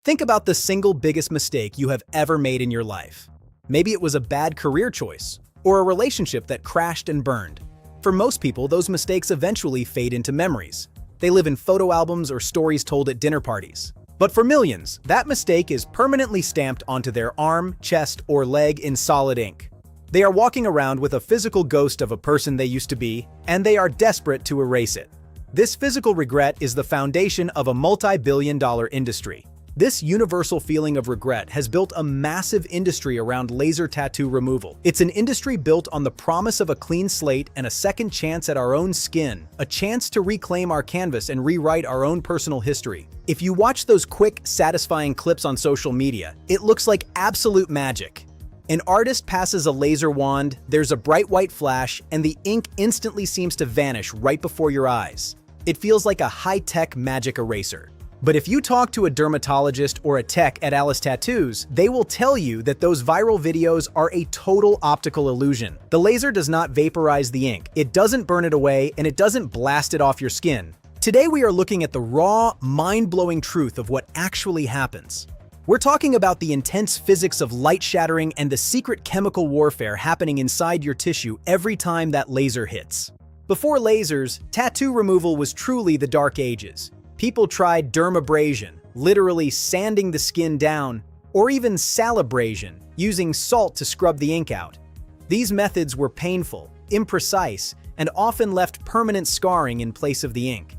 Think about the single biggest mistake you have ever made in your life. Maybe it was a bad career choice, or a relationship that crashed and burned. For most people, those mistakes eventually fade into memories. They live in photo albums or stories told at dinner parties. But for millions, that mistake is permanently stamped onto their arm, chest, or leg in solid ink. They are walking around with a physical ghost of a person they used to be, and they are desperate to erase it. This physical regret is the foundation of a multi-billion-dollar industry. This universal feeling of regret has built a massive industry around laser tattoo removal. It's an industry built on the promise of a clean slate and a second chance at our own skin, a chance to reclaim our canvas and rewrite our own personal history. If you watch those quick, satisfying clips on social media, it looks like absolute magic. An artist passes a laser wand, there's a bright white flash, and the ink instantly seems to vanish right before your eyes. It feels like a high-tech magic eraser. But if you talk to a dermatologist or a tech at Alice Tattoos, they will tell you that those viral videos are a total optical illusion. The laser does not vaporize the ink, it doesn't burn it away, and it doesn't blast it off your skin. Today we are looking at the raw, mind-blowing truth of what actually happens. We're talking about the intense physics of light shattering and the secret chemical warfare happening inside your tissue every time that laser hits. Before lasers, tattoo removal was truly the dark ages. People tried dermabrasion, literally sanding the skin down, or even salibrasion, using salt to scrub the ink out. These methods were painful, imprecise, and often left permanent scarring in place of the ink.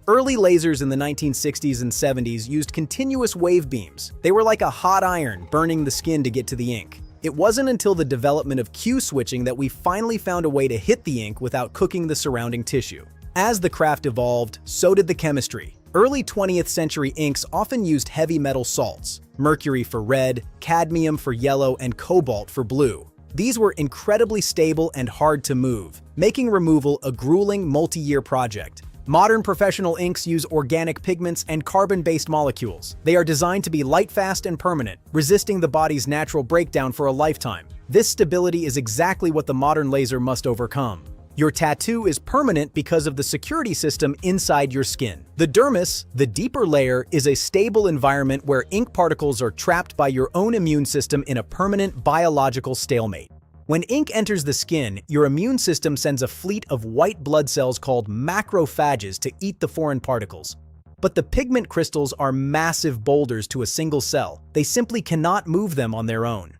Early lasers in the 1960s and 70s used continuous wave beams. They were like a hot iron, burning the skin to get to the ink. It wasn't until the development of Q switching that we finally found a way to hit the ink without cooking the surrounding tissue. As the craft evolved, so did the chemistry. Early 20th century inks often used heavy metal salts, mercury for red, cadmium for yellow, and cobalt for blue. These were incredibly stable and hard to move, making removal a grueling multi-year project. Modern professional inks use organic pigments and carbon-based molecules. They are designed to be light-fast and permanent, resisting the body's natural breakdown for a lifetime. This stability is exactly what the modern laser must overcome. Your tattoo is permanent because of the security system inside your skin. The dermis, the deeper layer, is a stable environment where ink particles are trapped by your own immune system in a permanent biological stalemate. When ink enters the skin, your immune system sends a fleet of white blood cells called macrophages to eat the foreign particles. But the pigment crystals are massive boulders to a single cell. They simply cannot move them on their own.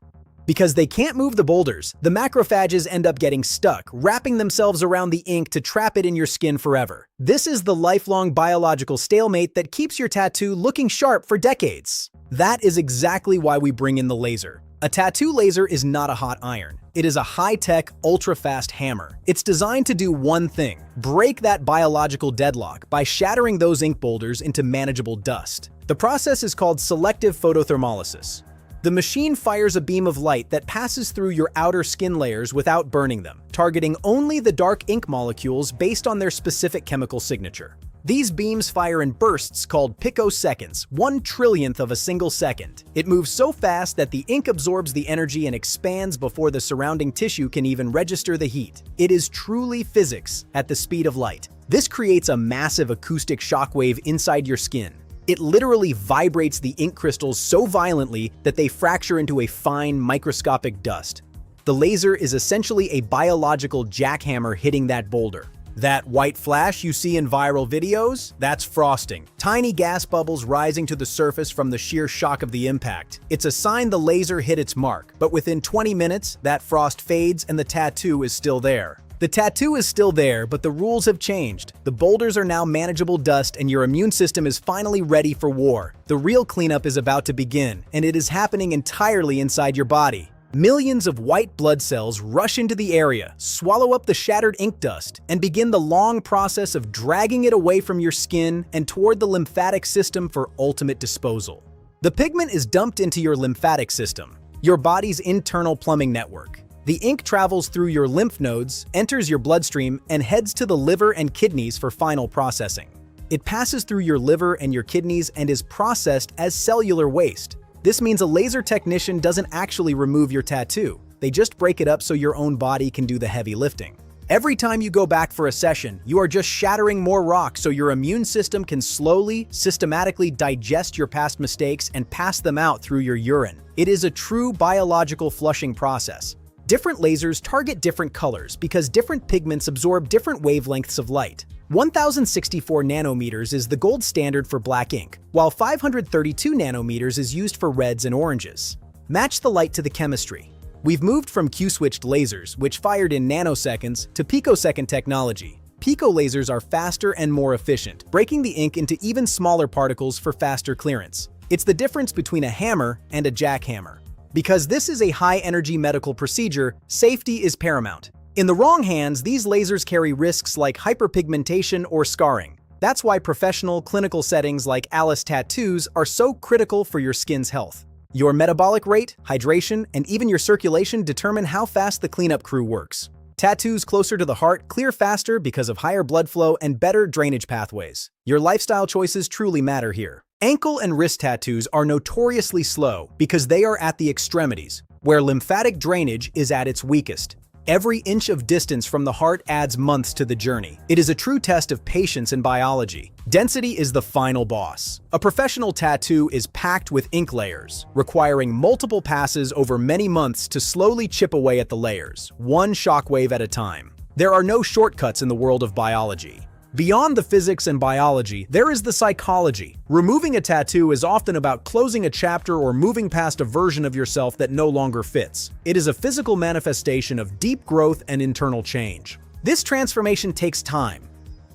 Because they can't move the boulders, the macrophages end up getting stuck, wrapping themselves around the ink to trap it in your skin forever. This is the lifelong biological stalemate that keeps your tattoo looking sharp for decades. That is exactly why we bring in the laser. A tattoo laser is not a hot iron. It is a high-tech, ultra-fast hammer. It's designed to do one thing: break that biological deadlock by shattering those ink boulders into manageable dust. The process is called selective photothermolysis. The machine fires a beam of light that passes through your outer skin layers without burning them, targeting only the dark ink molecules based on their specific chemical signature. These beams fire in bursts called picoseconds, 1/1,000,000th of a single second. It moves so fast that the ink absorbs the energy and expands before the surrounding tissue can even register the heat. It is truly physics at the speed of light. This creates a massive acoustic shockwave inside your skin. It literally vibrates the ink crystals so violently that they fracture into a fine, microscopic dust. The laser is essentially a biological jackhammer hitting that boulder. That white flash you see in viral videos, that's frosting. Tiny gas bubbles rising to the surface from the sheer shock of the impact. It's a sign the laser hit its mark, but within 20 minutes, that frost fades and the tattoo is still there. The tattoo is still there, but the rules have changed. The boulders are now manageable dust and your immune system is finally ready for war. The real cleanup is about to begin, and it is happening entirely inside your body. Millions of white blood cells rush into the area, swallow up the shattered ink dust, and begin the long process of dragging it away from your skin and toward the lymphatic system for ultimate disposal. The pigment is dumped into your lymphatic system, your body's internal plumbing network. The ink travels through your lymph nodes, enters your bloodstream, and heads to the liver and kidneys for final processing. It passes through your liver and your kidneys and is processed as cellular waste. This means a laser technician doesn't actually remove your tattoo. They just break it up so your own body can do the heavy lifting. Every time you go back for a session, you are just shattering more rock so your immune system can slowly, systematically digest your past mistakes and pass them out through your urine. It is a true biological flushing process. Different lasers target different colors because different pigments absorb different wavelengths of light. 1064 nanometers is the gold standard for black ink, while 532 nanometers is used for reds and oranges. Match the light to the chemistry. We've moved from Q-switched lasers, which fired in nanoseconds, to picosecond technology. Pico lasers are faster and more efficient, breaking the ink into even smaller particles for faster clearance. It's the difference between a hammer and a jackhammer. Because this is a high-energy medical procedure, safety is paramount. In the wrong hands, these lasers carry risks like hyperpigmentation or scarring. That's why professional clinical settings like Alice tattoos are so critical for your skin's health. Your metabolic rate, hydration, and even your circulation determine how fast the cleanup crew works. Tattoos closer to the heart clear faster because of higher blood flow and better drainage pathways. Your lifestyle choices truly matter here. Ankle and wrist tattoos are notoriously slow because they are at the extremities, where lymphatic drainage is at its weakest. Every inch of distance from the heart adds months to the journey. It is a true test of patience and biology. Density is the final boss. A professional tattoo is packed with ink layers, requiring multiple passes over many months to slowly chip away at the layers, one shockwave at a time. There are no shortcuts in the world of biology. Beyond the physics and biology, there is the psychology. Removing a tattoo is often about closing a chapter or moving past a version of yourself that no longer fits. It is a physical manifestation of deep growth and internal change. This transformation takes time.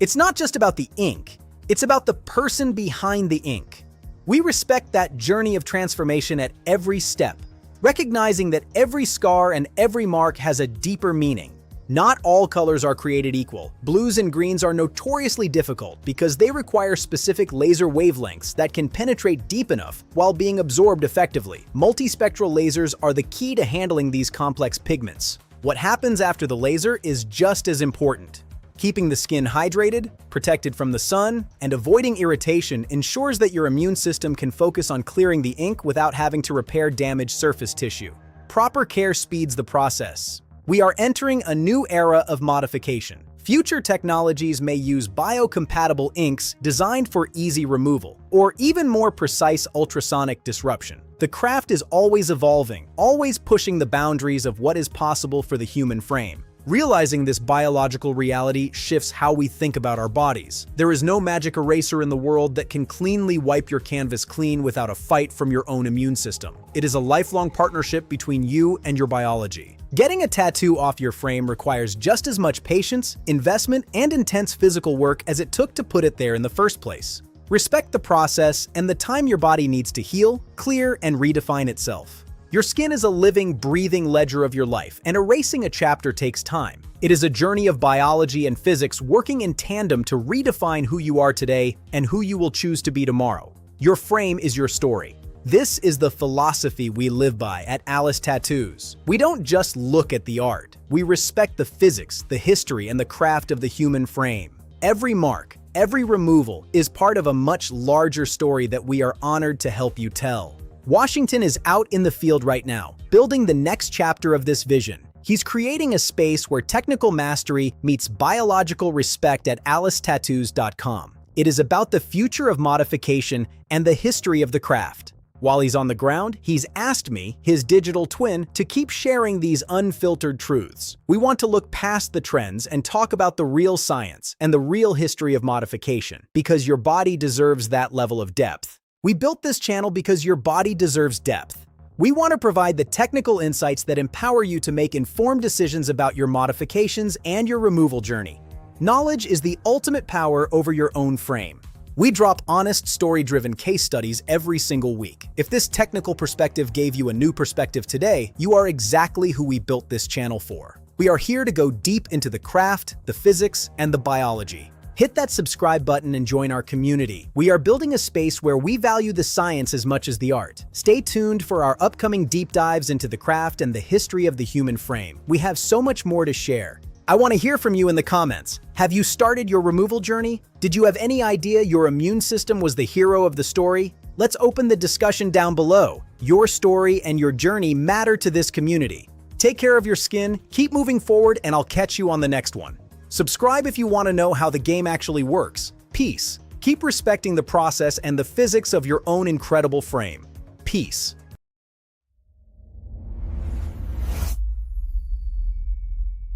It's not just about the ink, it's about the person behind the ink. We respect that journey of transformation at every step, recognizing that every scar and every mark has a deeper meaning. Not all colors are created equal. Blues and greens are notoriously difficult because they require specific laser wavelengths that can penetrate deep enough while being absorbed effectively. Multispectral lasers are the key to handling these complex pigments. What happens after the laser is just as important. Keeping the skin hydrated, protected from the sun, and avoiding irritation ensures that your immune system can focus on clearing the ink without having to repair damaged surface tissue. Proper care speeds the process. We are entering a new era of modification. Future technologies may use biocompatible inks designed for easy removal, or even more precise ultrasonic disruption. The craft is always evolving, always pushing the boundaries of what is possible for the human frame. Realizing this biological reality shifts how we think about our bodies. There is no magic eraser in the world that can cleanly wipe your canvas clean without a fight from your own immune system. It is a lifelong partnership between you and your biology. Getting a tattoo off your frame requires just as much patience, investment, and intense physical work as it took to put it there in the first place. Respect the process and the time your body needs to heal, clear, and redefine itself. Your skin is a living, breathing ledger of your life, and erasing a chapter takes time. It is a journey of biology and physics working in tandem to redefine who you are today and who you will choose to be tomorrow. Your frame is your story. This is the philosophy we live by at Alice Tattoos. We don't just look at the art. We respect the physics, the history, and the craft of the human frame. Every mark, every removal is part of a much larger story that we are honored to help you tell. Washington is out in the field right now, building the next chapter of this vision. He's creating a space where technical mastery meets biological respect at alicetattoos.com. It is about the future of modification and the history of the craft. While he's on the ground, he's asked me, his digital twin, to keep sharing these unfiltered truths. We want to look past the trends and talk about the real science and the real history of modification, because your body deserves that level of depth. We built this channel because your body deserves depth. We want to provide the technical insights that empower you to make informed decisions about your modifications and your removal journey. Knowledge is the ultimate power over your own frame. We drop honest, story-driven case studies every single week. If this technical perspective gave you a new perspective today, you are exactly who we built this channel for. We are here to go deep into the craft, the physics, and the biology. Hit that subscribe button and join our community. We are building a space where we value the science as much as the art. Stay tuned for our upcoming deep dives into the craft and the history of the human frame. We have so much more to share. I want to hear from you in the comments. Have you started your removal journey? Did you have any idea your immune system was the hero of the story? Let's open the discussion down below. Your story and your journey matter to this community. Take care of your skin, keep moving forward, and I'll catch you on the next one. Subscribe if you want to know how the game actually works. Peace. Keep respecting the process and the physics of your own incredible frame. Peace.